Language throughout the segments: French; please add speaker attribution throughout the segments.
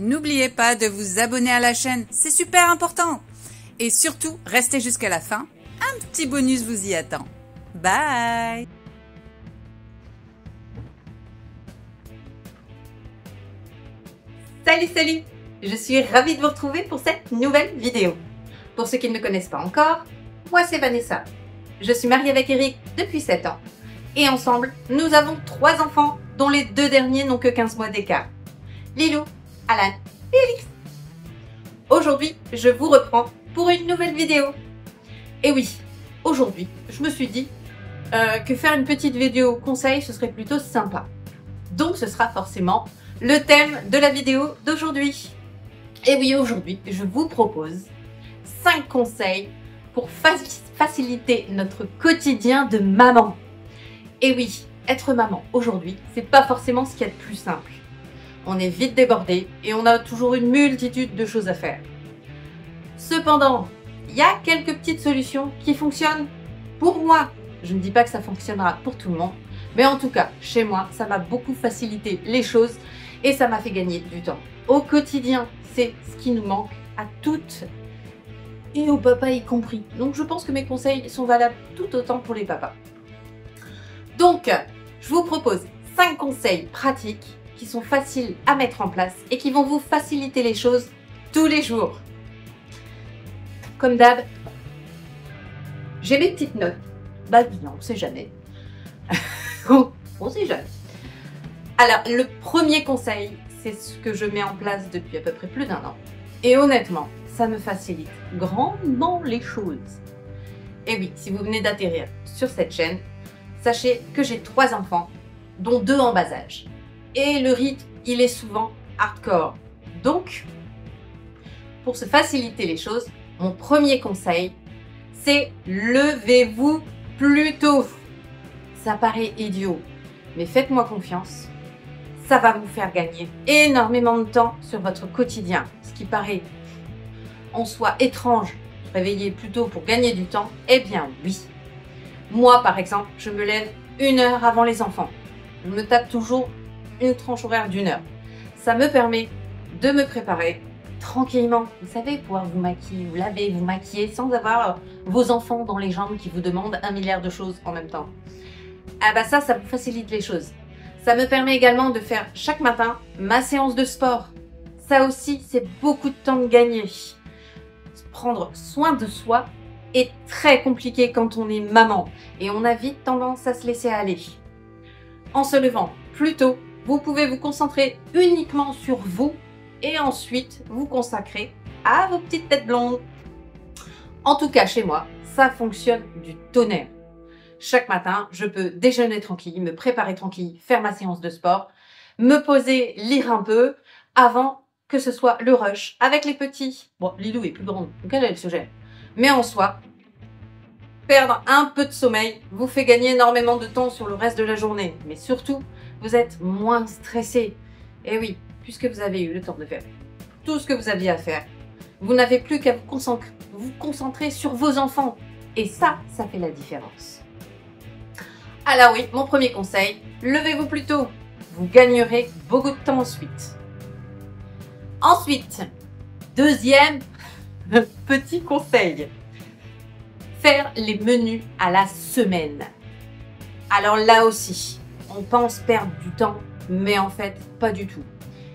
Speaker 1: N'oubliez pas de vous abonner à la chaîne, c'est super important. Et surtout, restez jusqu'à la fin, un petit bonus vous y attend. Bye!
Speaker 2: Salut! Je suis ravie de vous retrouver pour cette nouvelle vidéo. Pour ceux qui ne me connaissent pas encore, moi c'est Vanessa. Je suis mariée avec Eric depuis 7 ans. Et ensemble, nous avons 3 enfants, dont les 2 derniers n'ont que 15 mois d'écart. Lilou, Alan et Elix. Aujourd'hui, je vous reprends pour une nouvelle vidéo. Et oui, aujourd'hui, je me suis dit que faire une petite vidéo conseil, ce serait plutôt sympa. Donc ce sera forcément le thème de la vidéo d'aujourd'hui. Et oui, aujourd'hui, je vous propose 5 conseils pour faciliter notre quotidien de maman. Et oui, être maman aujourd'hui, c'est pas forcément ce qu'il y a de plus simple. On est vite débordé et on a toujours une multitude de choses à faire. Cependant, il y a quelques petites solutions qui fonctionnent pour moi. Je ne dis pas que ça fonctionnera pour tout le monde, mais en tout cas, chez moi, ça m'a beaucoup facilité les choses et ça m'a fait gagner du temps. Au quotidien, c'est ce qui nous manque à toutes et aux papas y compris. Donc je pense que mes conseils sont valables tout autant pour les papas. Donc, je vous propose 5 conseils pratiques qui sont faciles à mettre en place et qui vont vous faciliter les choses tous les jours. Comme d'hab, j'ai mes petites notes. Bah non, on sait jamais. On sait jamais. Alors, le premier conseil, c'est ce que je mets en place depuis à peu près plus d'1 an. Et honnêtement, ça me facilite grandement les choses. Et oui, si vous venez d'atterrir sur cette chaîne, sachez que j'ai 3 enfants, dont 2 en bas âge. Et le rythme, il est souvent hardcore. Donc, pour se faciliter les choses, mon premier conseil, c'est levez-vous plus tôt. Ça paraît idiot, mais faites-moi confiance. Ça va vous faire gagner énormément de temps sur votre quotidien. Ce qui paraît en soi étrange, se réveiller plus tôt pour gagner du temps, eh bien oui. Moi, par exemple, je me lève 1 heure avant les enfants. Je me tape toujours une tranche horaire d'1 heure. Ça me permet de me préparer tranquillement. Vous savez, pouvoir vous maquiller, vous laver, vous maquiller sans avoir vos enfants dans les jambes qui vous demandent 1 milliard de choses en même temps. Ah bah ça vous facilite les choses. Ça me permet également de faire chaque matin ma séance de sport. Ça aussi, c'est beaucoup de temps de gagner. Prendre soin de soi est très compliqué quand on est maman et on a vite tendance à se laisser aller. En se levant plus tôt, vous pouvez vous concentrer uniquement sur vous et ensuite vous consacrer à vos petites têtes blondes. En tout cas, chez moi, ça fonctionne du tonnerre. Chaque matin, je peux déjeuner tranquille, me préparer tranquille, faire ma séance de sport, me poser, lire un peu avant que ce soit le rush avec les petits. Bon, Lilou est plus grande, donc elle se gère. Mais en soi, perdre un peu de sommeil vous fait gagner énormément de temps sur le reste de la journée. Mais surtout, vous êtes moins stressé. Et oui, puisque vous avez eu le temps de faire tout ce que vous aviez à faire, vous n'avez plus qu'à vous concentrer sur vos enfants. Et ça fait la différence. Alors oui, mon premier conseil, levez-vous plus tôt. Vous gagnerez beaucoup de temps ensuite. Ensuite, deuxième petit conseil, faire les menus à la semaine. Alors là aussi, on pense perdre du temps, mais en fait, pas du tout.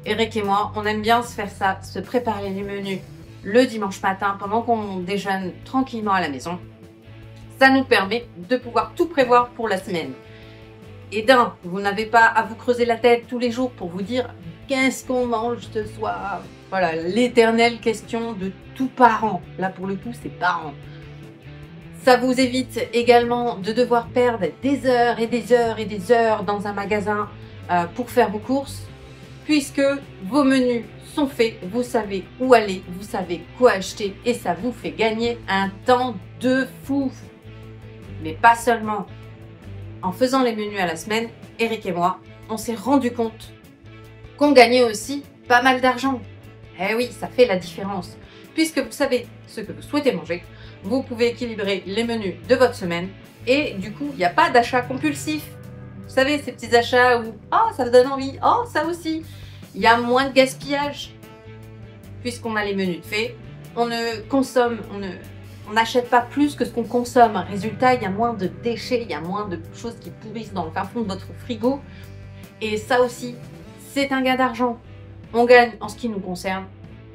Speaker 2: Eric et moi, on aime bien se faire ça, se préparer les menus le dimanche matin pendant qu'on déjeune tranquillement à la maison. Ça nous permet de pouvoir tout prévoir pour la semaine. Et vous n'avez pas à vous creuser la tête tous les jours pour vous dire qu'est-ce qu'on mange ce soir. Voilà, l'éternelle question de tout parent. Là, pour le coup, c'est parent. Ça vous évite également de devoir perdre des heures et des heures et des heures dans un magasin pour faire vos courses, puisque vos menus sont faits, vous savez où aller, vous savez quoi acheter et ça vous fait gagner un temps de fou. Mais pas seulement. En faisant les menus à la semaine, Eric et moi, on s'est rendu compte qu'on gagnait aussi pas mal d'argent. Eh oui, ça fait la différence. Puisque vous savez ce que vous souhaitez manger, vous pouvez équilibrer les menus de votre semaine et du coup, il n'y a pas d'achat compulsif. Vous savez, ces petits achats où « Oh, ça vous donne envie, oh, ça aussi !» Il y a moins de gaspillage. puisqu'on a les menus de fait. On ne consomme, on n'achète pas plus que ce qu'on consomme. Résultat, il y a moins de déchets, il y a moins de choses qui pourrissent dans le fin fond de votre frigo. Et ça aussi, c'est un gain d'argent. On gagne, en ce qui nous concerne,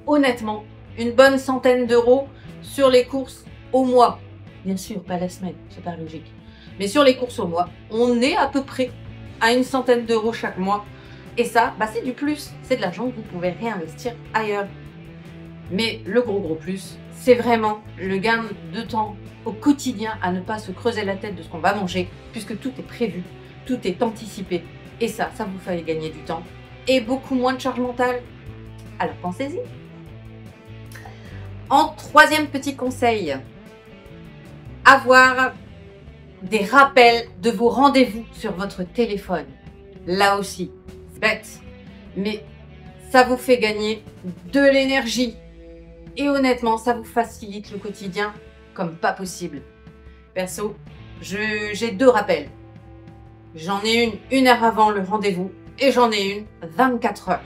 Speaker 2: honnêtement, une bonne centaine d'euros sur les courses au mois. Bien sûr, pas la semaine, c'est pas logique. Mais sur les courses au mois, on est à peu près à une centaine d'euros chaque mois. Et ça, c'est du plus. C'est de l'argent que vous pouvez réinvestir ailleurs. Mais le gros plus, c'est vraiment le gain de temps au quotidien à ne pas se creuser la tête de ce qu'on va manger, puisque tout est prévu, tout est anticipé. Et ça vous fait gagner du temps et beaucoup moins de charge mentale. Alors pensez-y. En troisième petit conseil, avoir des rappels de vos rendez-vous sur votre téléphone. Là aussi, c'est bête, mais ça vous fait gagner de l'énergie. Et honnêtement, ça vous facilite le quotidien comme pas possible. Perso, j'ai 2 rappels. J'en ai une heure avant le rendez-vous et j'en ai une 24 heures.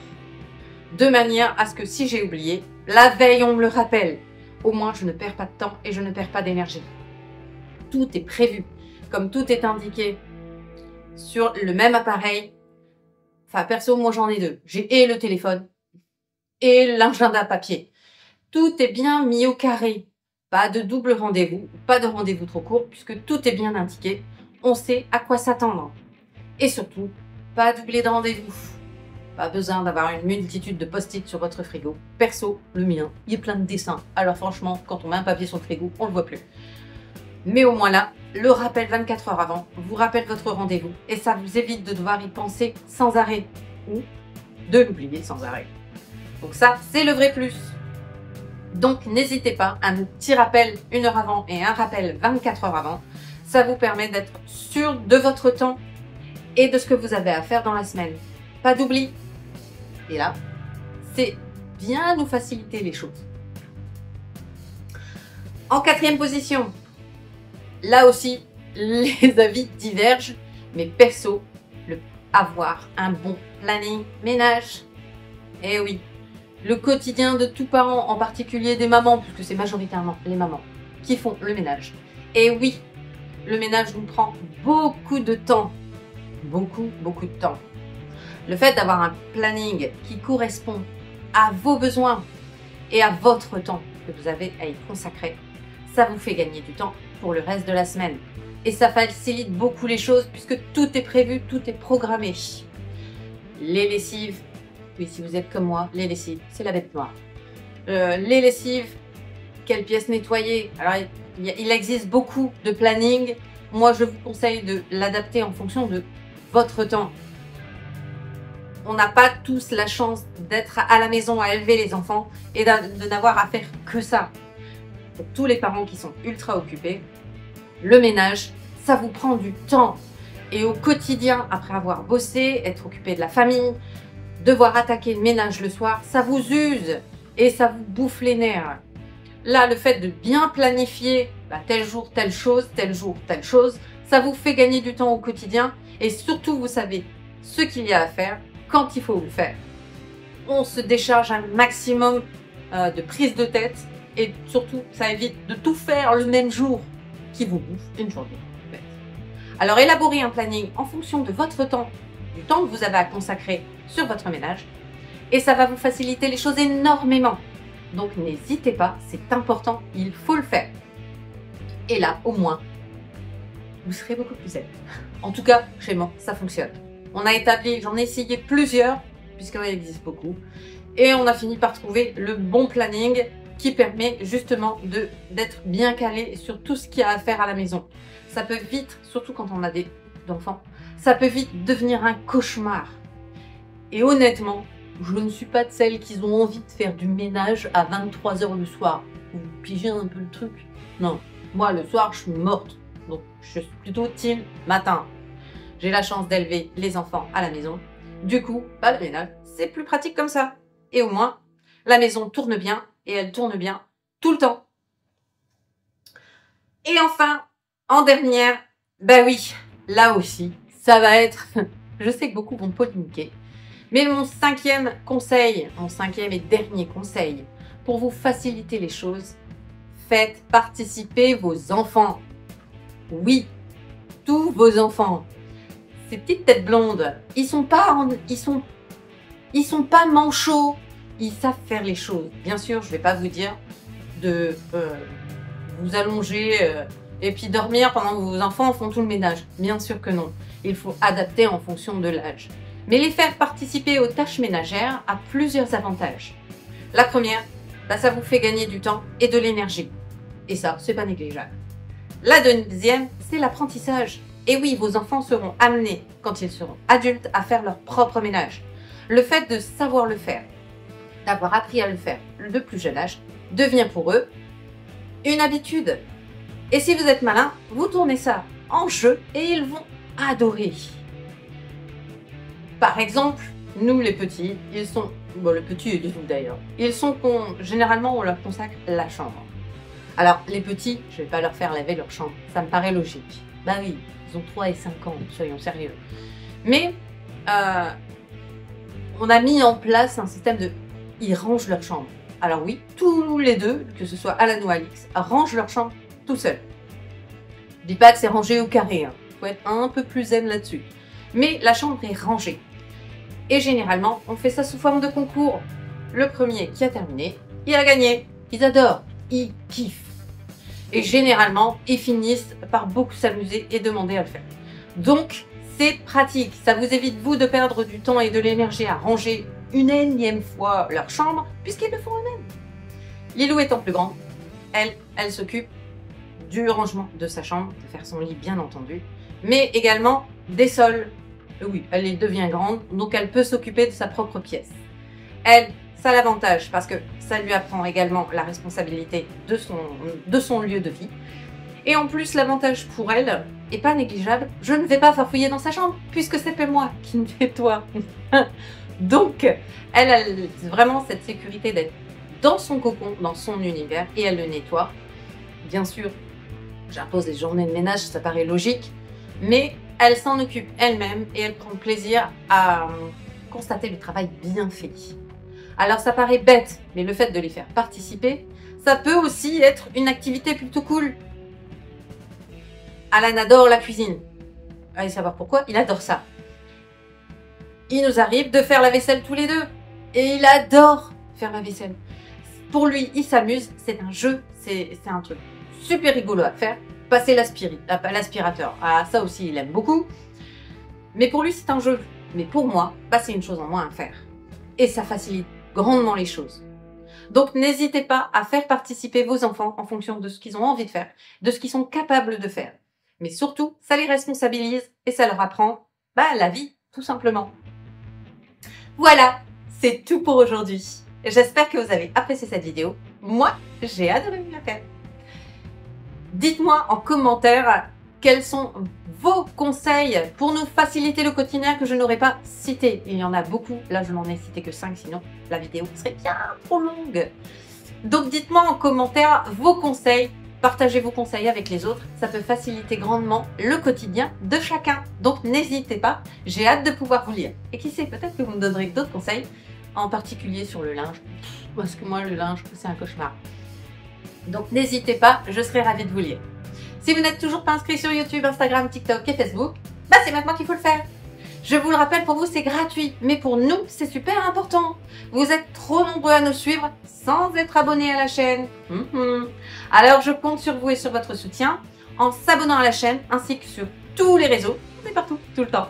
Speaker 2: De manière à ce que si j'ai oublié, la veille on me le rappelle. Au moins je ne perds pas de temps et je ne perds pas d'énergie. Tout est prévu, comme tout est indiqué sur le même appareil. Enfin perso, moi j'en ai 2. J'ai et le téléphone et l'agenda papier. Tout est bien mis au carré. Pas de double rendez-vous, pas de rendez-vous trop court puisque tout est bien indiqué. On sait à quoi s'attendre. Et surtout, pas doubler de rendez-vous. Pas besoin d'avoir une multitude de post-it sur votre frigo. Perso, le mien, il est plein de dessins. Alors franchement, quand on met un papier sur le frigo, on le voit plus. Mais au moins là, le rappel 24 heures avant vous rappelle votre rendez-vous. Et ça vous évite de devoir y penser sans arrêt. Ou de l'oublier sans arrêt. Donc ça, c'est le vrai plus. Donc n'hésitez pas à un petit rappel 1 heure avant et un rappel 24 heures avant. Ça vous permet d'être sûr de votre temps et de ce que vous avez à faire dans la semaine. Pas d'oubli. Et là, c'est bien nous faciliter les choses. En 4e position, là aussi, les avis divergent, mais perso, avoir un bon planning ménage. Eh oui, le quotidien de tout parent, en particulier des mamans, puisque c'est majoritairement les mamans qui font le ménage. Et oui, le ménage nous prend beaucoup de temps. Beaucoup de temps. Le fait d'avoir un planning qui correspond à vos besoins et à votre temps que vous avez à y consacrer, ça vous fait gagner du temps pour le reste de la semaine. Et ça facilite beaucoup les choses puisque tout est prévu, tout est programmé. Les lessives, oui, si vous êtes comme moi, les lessives, c'est la bête noire. Les lessives, quelles pièces nettoyer? Alors, il existe beaucoup de planning. Moi, je vous conseille de l'adapter en fonction de votre temps. On n'a pas tous la chance d'être à la maison à élever les enfants et de n'avoir à faire que ça. Pour tous les parents qui sont ultra occupés, le ménage, ça vous prend du temps. Et au quotidien, après avoir bossé, être occupé de la famille, devoir attaquer le ménage le soir, ça vous use et ça vous bouffe les nerfs. Là, le fait de bien planifier tel jour, telle chose, tel jour, telle chose, ça vous fait gagner du temps au quotidien et surtout, vous savez ce qu'il y a à faire quand il faut le faire. On se décharge un maximum de prise de tête et surtout, ça évite de tout faire le même jour qui vous bouffe une journée. Alors, élaborez un planning en fonction de votre temps, du temps que vous avez à consacrer sur votre ménage et ça va vous faciliter les choses énormément. Donc, n'hésitez pas, c'est important, il faut le faire. Et là, au moins, vous serez beaucoup plus zen. En tout cas, chez moi, ça fonctionne. On a établi, j'en ai essayé plusieurs, puisqu'il existe beaucoup, et on a fini par trouver le bon planning qui permet justement d'être bien calé sur tout ce qu'il y a à faire à la maison. Ça peut vite, surtout quand on a des enfants, ça peut vite devenir un cauchemar. Et honnêtement, je ne suis pas de celles qui ont envie de faire du ménage à 23 h le soir. Vous pigez un peu le truc? Non, moi le soir je suis morte, donc je suis plutôt team matin. J'ai la chance d'élever les enfants à la maison. Du coup, le ménage, c'est plus pratique comme ça. Et au moins, la maison tourne bien et elle tourne bien tout le temps. Et enfin, en dernière, oui, là aussi, ça va être... Je sais que beaucoup vont polémiquer. Mais mon 5e conseil, mon 5e et dernier conseil pour vous faciliter les choses, faites participer vos enfants. Oui, tous vos enfants. Ces petites têtes blondes, ils sont pas manchots. Ils savent faire les choses. Bien sûr, je vais pas vous dire de vous allonger et puis dormir pendant que vos enfants font tout le ménage. Bien sûr que non. Il faut adapter en fonction de l'âge. Mais les faire participer aux tâches ménagères a plusieurs avantages. La première, ça vous fait gagner du temps et de l'énergie. Et ça, c'est pas négligeable. La deuxième, c'est l'apprentissage. Et oui, vos enfants seront amenés, quand ils seront adultes, à faire leur propre ménage. Le fait de savoir le faire, d'avoir appris à le faire de plus jeune âge, devient pour eux une habitude. Et si vous êtes malin, vous tournez ça en jeu et ils vont adorer. Par exemple, nous les petits, ils sont... Bon, le petit et les tout d'ailleurs. Ils sont... Généralement, on leur consacre la chambre. Alors, les petits, je vais pas leur faire laver leur chambre. Ça me paraît logique. Bah oui, ils ont 3 et 5 ans, soyons sérieux. Mais, on a mis en place un système de... Ils rangent leur chambre. Alors oui, tous les deux, que ce soit Alan ou Alix, rangent leur chambre tout seuls. Je dis pas que c'est rangé au carré, hein. Faut être un peu plus zen là-dessus. Mais la chambre est rangée. Et généralement, on fait ça sous forme de concours. Le premier qui a terminé, il a gagné. Ils adorent, ils kiffent. Et généralement, ils finissent par beaucoup s'amuser et demander à le faire. Donc, c'est pratique. Ça vous évite, vous, de perdre du temps et de l'énergie à ranger une énième fois leur chambre, puisqu'ils le font eux-mêmes. Lilou étant plus grande, elle s'occupe du rangement de sa chambre, de faire son lit bien entendu, mais également des sols. Oui, elle devient grande, donc elle peut s'occuper de sa propre pièce. Elle, ça a l'avantage parce que ça lui apprend également la responsabilité de son lieu de vie. Et en plus, l'avantage pour elle est pas négligeable, je ne vais pas farfouiller dans sa chambre, puisque c'est pas moi qui nettoie. Donc, elle a vraiment cette sécurité d'être dans son cocon, dans son univers, et elle le nettoie. Bien sûr, j'impose des journées de ménage, ça paraît logique, mais elle s'en occupe elle-même et elle prend plaisir à constater le travail bien fait. Alors ça paraît bête, mais le fait de les faire participer, ça peut aussi être une activité plutôt cool. Alan adore la cuisine. Allez savoir pourquoi, il adore ça. Il nous arrive de faire la vaisselle tous les deux. Et il adore faire la vaisselle. Pour lui, il s'amuse, c'est un jeu, c'est un truc super rigolo à faire. Passer l'aspirateur, ah, ça aussi il aime beaucoup. Mais pour lui, c'est un jeu. Mais pour moi, c'est une chose en moins à faire. Et ça facilite grandement les choses. Donc n'hésitez pas à faire participer vos enfants en fonction de ce qu'ils ont envie de faire, de ce qu'ils sont capables de faire. Mais surtout, ça les responsabilise et ça leur apprend la vie, tout simplement. Voilà, c'est tout pour aujourd'hui. J'espère que vous avez apprécié cette vidéo. Moi, j'ai adoré vous la faire. Dites-moi en commentaire quels sont vos conseils pour nous faciliter le quotidien que je n'aurais pas cité. Il y en a beaucoup, là je n'en ai cité que 5, sinon la vidéo serait bien trop longue. Donc dites-moi en commentaire vos conseils, partagez vos conseils avec les autres, ça peut faciliter grandement le quotidien de chacun. Donc n'hésitez pas, j'ai hâte de pouvoir vous lire. Et qui sait, peut-être que vous me donnerez d'autres conseils, en particulier sur le linge, parce que moi le linge c'est un cauchemar. Donc n'hésitez pas, je serai ravie de vous lire. Si vous n'êtes toujours pas inscrit sur YouTube, Instagram, TikTok et Facebook, c'est maintenant qu'il faut le faire. Je vous le rappelle, pour vous c'est gratuit, mais pour nous c'est super important. Vous êtes trop nombreux à nous suivre sans être abonnés à la chaîne. Alors je compte sur vous et sur votre soutien en s'abonnant à la chaîne ainsi que sur tous les réseaux, on est partout, tout le temps.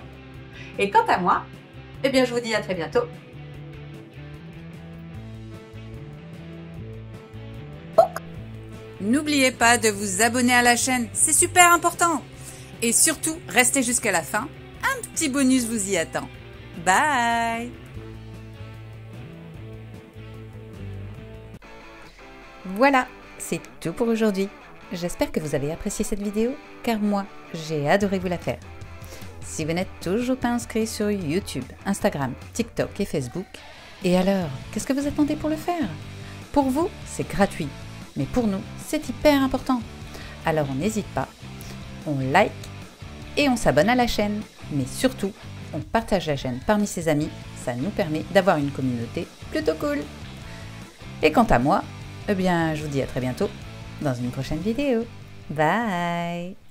Speaker 2: Et quant à moi, je vous dis à très bientôt.
Speaker 1: N'oubliez pas de vous abonner à la chaîne, c'est super important. Et surtout, restez jusqu'à la fin, un petit bonus vous y attend. Bye!
Speaker 3: Voilà, c'est tout pour aujourd'hui. J'espère que vous avez apprécié cette vidéo, car moi, j'ai adoré vous la faire. Si vous n'êtes toujours pas inscrit sur YouTube, Instagram, TikTok et Facebook, et alors, qu'est-ce que vous attendez pour le faire? Pour vous, c'est gratuit. Mais pour nous, c'est hyper important. Alors on n'hésite pas, on like et on s'abonne à la chaîne. Mais surtout, on partage la chaîne parmi ses amis. Ça nous permet d'avoir une communauté plutôt cool. Et quant à moi, eh bien, je vous dis à très bientôt dans une prochaine vidéo. Bye!